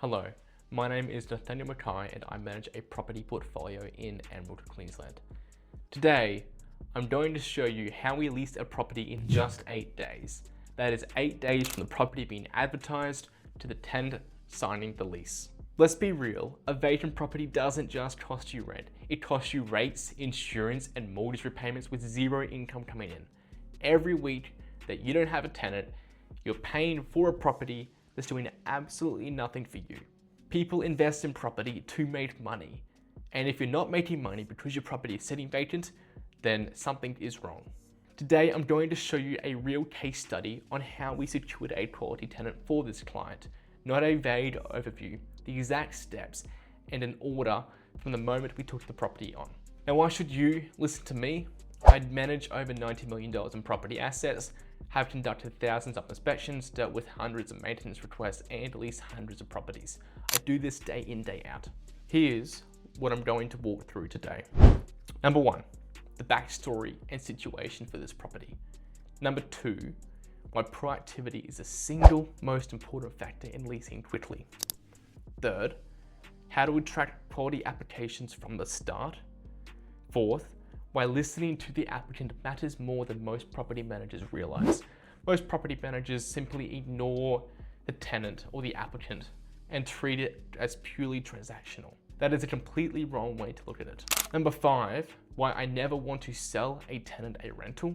Hello, my name is Nathaniel Mackay and I manage a property portfolio in Emerald, Queensland. Today, I'm going to show you how we leased a property in just 8 days. That is 8 days from the property being advertised to the tenant signing the lease. Let's be real, a vacant property doesn't just cost you rent. It costs you rates, insurance, and mortgage repayments with zero income coming in. Every week that you don't have a tenant, you're paying for a property that's doing absolutely nothing for you. People invest in property to make money. And if you're not making money because your property is sitting vacant, then something is wrong. Today, I'm going to show you a real case study on how we secured a quality tenant for this client. Not a vague overview, the exact steps and an order from the moment we took the property on. Now, why should you listen to me? I manage over $90 million in property assets, have conducted thousands of inspections, dealt with hundreds of maintenance requests, and leased hundreds of properties. I do this day in, day out. Here's what I'm going to walk through today. Number 1, the backstory and situation for this property. Number 2, why proactivity is the single most important factor in leasing quickly. Third, how to attract quality applications from the start. Fourth, why listening to the applicant matters more than most property managers realize. Most property managers simply ignore the tenant or the applicant and treat it as purely transactional. That is a completely wrong way to look at it. Number 5, why I never want to sell a tenant a rental.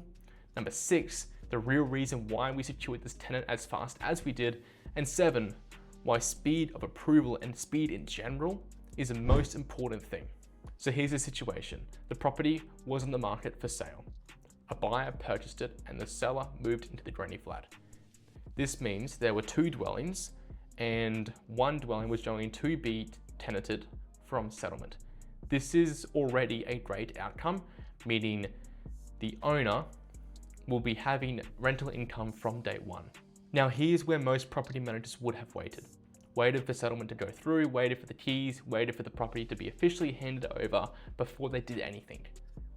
Number 6, the real reason why we secured this tenant as fast as we did. And 7, why speed of approval and speed in general is the most important thing. So here's the situation. The property was on the market for sale. A buyer purchased it and the seller moved into the granny flat. This means there were 2 dwellings and one dwelling was going to be tenanted from settlement. This is already a great outcome, meaning the owner will be having rental income from day one. Now here's where most property managers would have waited. Waited for settlement to go through, waited for the keys, waited for the property to be officially handed over before they did anything.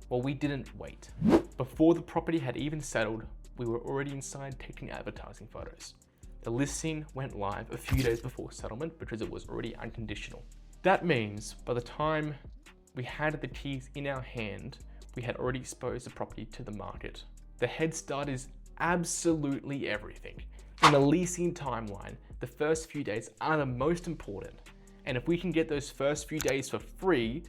Well, we didn't wait. Before the property had even settled, we were already inside taking advertising photos. The listing went live a few days before settlement because it was already unconditional. That means by the time we had the keys in our hand, we had already exposed the property to the market. The head start is absolutely everything. In a leasing timeline, the first few days are the most important. And if we can get those first few days for free,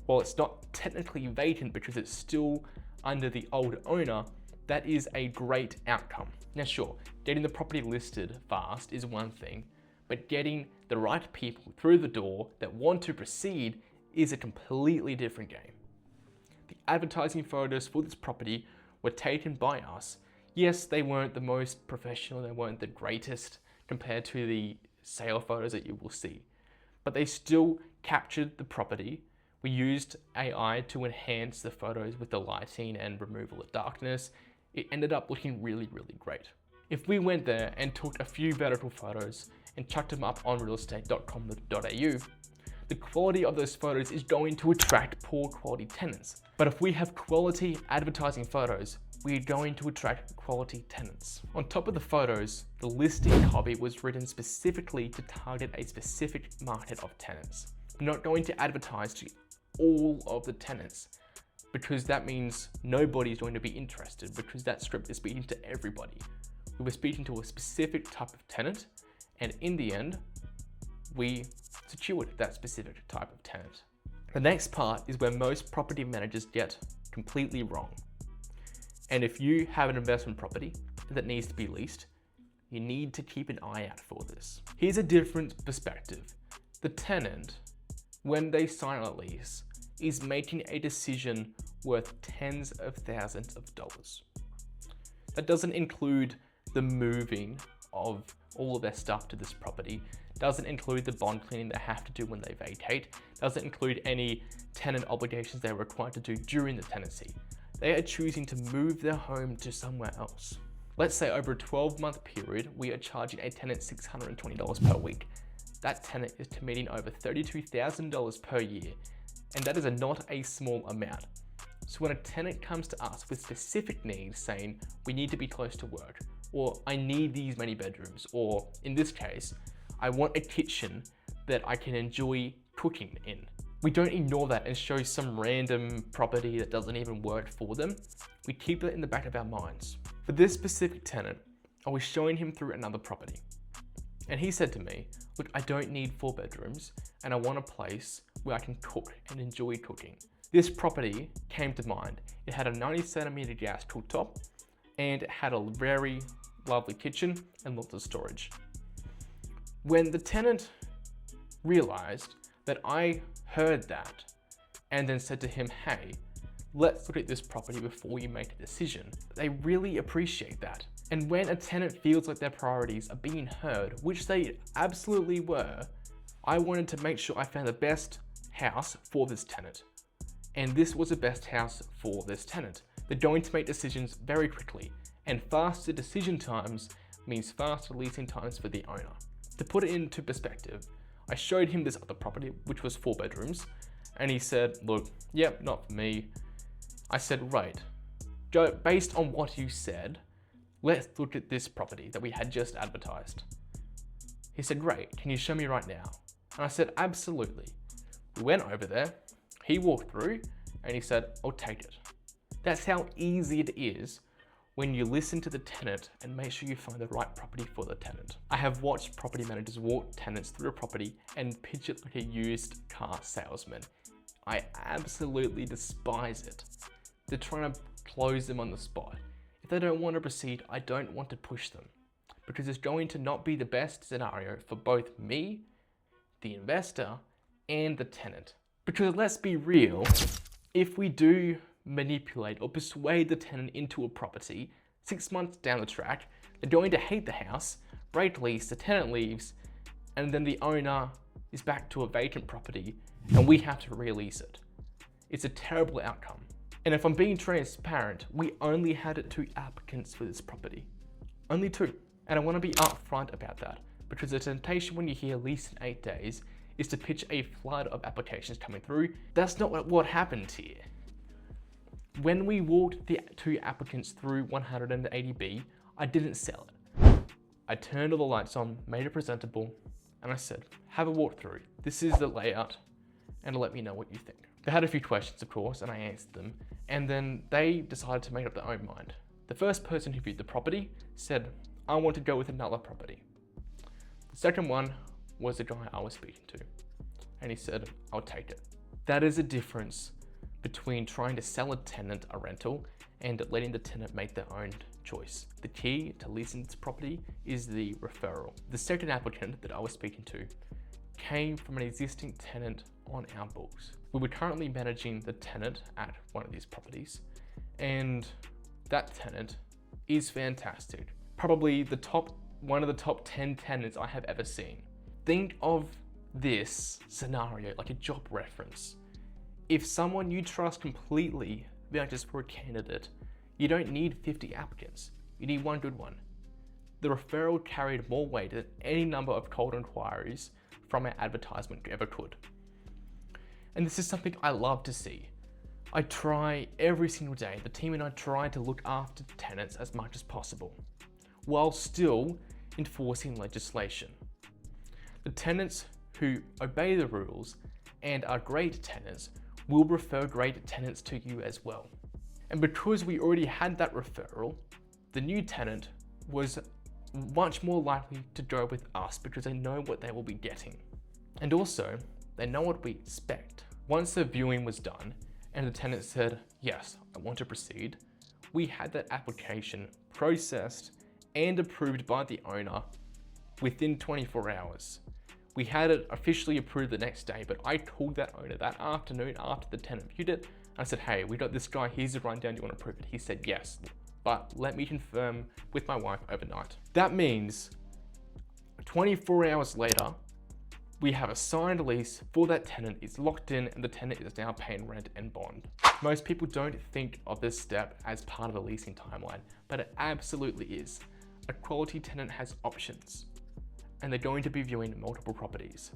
while it's not technically vacant because it's still under the old owner, that is a great outcome. Now sure, getting the property listed fast is one thing, but getting the right people through the door that want to proceed is a completely different game. The advertising photos for this property were taken by us. Yes, they weren't the most professional, they weren't the greatest compared to the sale photos that you will see, but they still captured the property. We used AI to enhance the photos with the lighting and removal of darkness. It ended up looking really, really great. If we went there and took a few vertical photos and chucked them up on realestate.com.au, the quality of those photos is going to attract poor quality tenants. But if we have quality advertising photos, we're going to attract quality tenants. On top of the photos, the listing copy was written specifically to target a specific market of tenants. We're not going to advertise to all of the tenants because that means nobody's going to be interested because that script is speaking to everybody. We were speaking to a specific type of tenant, and in the end, we secured that specific type of tenant. The next part is where most property managers get completely wrong. And if you have an investment property that needs to be leased, you need to keep an eye out for this. Here's a different perspective. The tenant, when they sign a lease, is making a decision worth tens of thousands of dollars. That doesn't include the moving of all of their stuff to this property, doesn't include the bond cleaning they have to do when they vacate, doesn't include any tenant obligations they're required to do during the tenancy. They are choosing to move their home to somewhere else. Let's say over a 12-month period, we are charging a tenant $620 per week. That tenant is committing over $32,000 per year, and that is not a small amount. So when a tenant comes to us with specific needs saying, we need to be close to work, or I need these many bedrooms, or in this case, I want a kitchen that I can enjoy cooking in. We don't ignore that and show some random property that doesn't even work for them. We keep it in the back of our minds. For this specific tenant, I was showing him through another property. And he said to me, look, I don't need 4 bedrooms and I want a place where I can cook and enjoy cooking. This property came to mind. It had a 90cm gas cooktop and it had a very lovely kitchen and lots of storage. When the tenant realized that I heard that and then said to him, hey, let's look at this property before you make a decision, they really appreciate that. And when a tenant feels like their priorities are being heard, which they absolutely were, I wanted to make sure I found the best house for this tenant. And this was the best house for this tenant. They're going to make decisions very quickly, and faster decision times means faster leasing times for the owner. To put it into perspective, I showed him this other property, which was 4 bedrooms, and he said, look, yep, not for me. I said, right, Joe, based on what you said, let's look at this property that we had just advertised. He said, great, can you show me right now? And I said, absolutely. We went over there, he walked through, and he said, I'll take it. That's how easy it is when you listen to the tenant and make sure you find the right property for the tenant. I have watched property managers walk tenants through a property and pitch it like a used car salesman. I absolutely despise it. They're trying to close them on the spot. If they don't want to proceed, I don't want to push them, because it's going to not be the best scenario for both me, the investor, and the tenant. Because let's be real, if we do manipulate or persuade the tenant into a property, 6 months down the track, they're going to hate the house, break lease, the tenant leaves, and then the owner is back to a vacant property and we have to release it. It's a terrible outcome. And if I'm being transparent, we only had 2 applicants for this property. Only 2. And I want to be upfront about that, because the temptation when you hear lease in 8 days is to pitch a flood of applications coming through. That's not what happened here. When we walked the 2 applicants through 180B, I didn't sell it. I turned all the lights on, made it presentable, and I said, have a walk through. This is the layout, and let me know what you think. They had a few questions, of course, and I answered them, and then they decided to make up their own mind. The first person who viewed the property said, I want to go with another property. The second one was the guy I was speaking to, and he said, I'll take it. That is a difference between trying to sell a tenant a rental and letting the tenant make their own choice. The key to leasing this property is the referral. The second applicant that I was speaking to came from an existing tenant on our books. We were currently managing the tenant at one of these properties, and that tenant is fantastic. Probably one of the top 10 tenants I have ever seen. Think of this scenario like a job reference. If someone you trust completely vouches for a candidate, you don't need 50 applicants. You need one good one. The referral carried more weight than any number of cold inquiries from our advertisement ever could. And this is something I love to see. I try every single day, the team and I try to look after the tenants as much as possible, while still enforcing legislation. The tenants who obey the rules and are great tenants will refer great tenants to you as well. And because we already had that referral, the new tenant was much more likely to go with us because they know what they will be getting. And also, they know what we expect. Once the viewing was done and the tenant said, yes, I want to proceed, we had that application processed and approved by the owner within 24 hours. We had it officially approved the next day, but I called that owner that afternoon after the tenant viewed it. I said, hey, we got this guy, here's the rundown, do you want to approve it? He said yes, but let me confirm with my wife overnight. That means 24 hours later, we have a signed lease for that tenant, it's locked in, and the tenant is now paying rent and bond. Most people don't think of this step as part of the leasing timeline, but it absolutely is. A quality tenant has options, and they're going to be viewing multiple properties.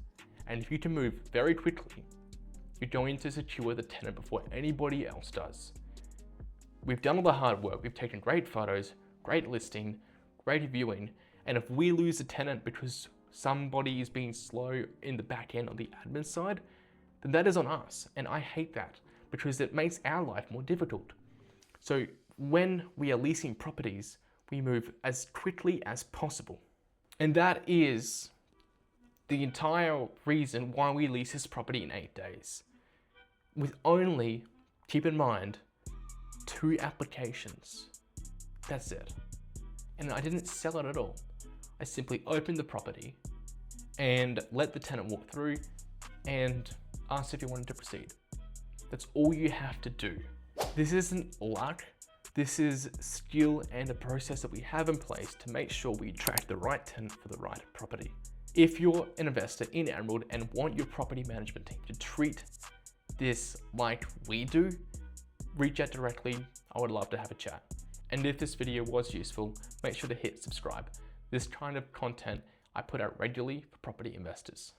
And if you can move very quickly, you're going to secure the tenant before anybody else does. We've done all the hard work, we've taken great photos, great listing, great viewing, and if we lose the tenant because somebody is being slow in the back end on the admin side, then that is on us. And I hate that because it makes our life more difficult. So when we are leasing properties, we move as quickly as possible. And that is the entire reason why we lease this property in 8 days. With only, keep in mind, 2 applications. That's it. And I didn't sell it at all. I simply opened the property and let the tenant walk through and asked if he wanted to proceed. That's all you have to do. This isn't luck. This is skill and a process that we have in place to make sure we attract the right tenant for the right property. If you're an investor in Emerald and want your property management team to treat this like we do, reach out directly. I would love to have a chat. And if this video was useful, make sure to hit subscribe. This kind of content I put out regularly for property investors.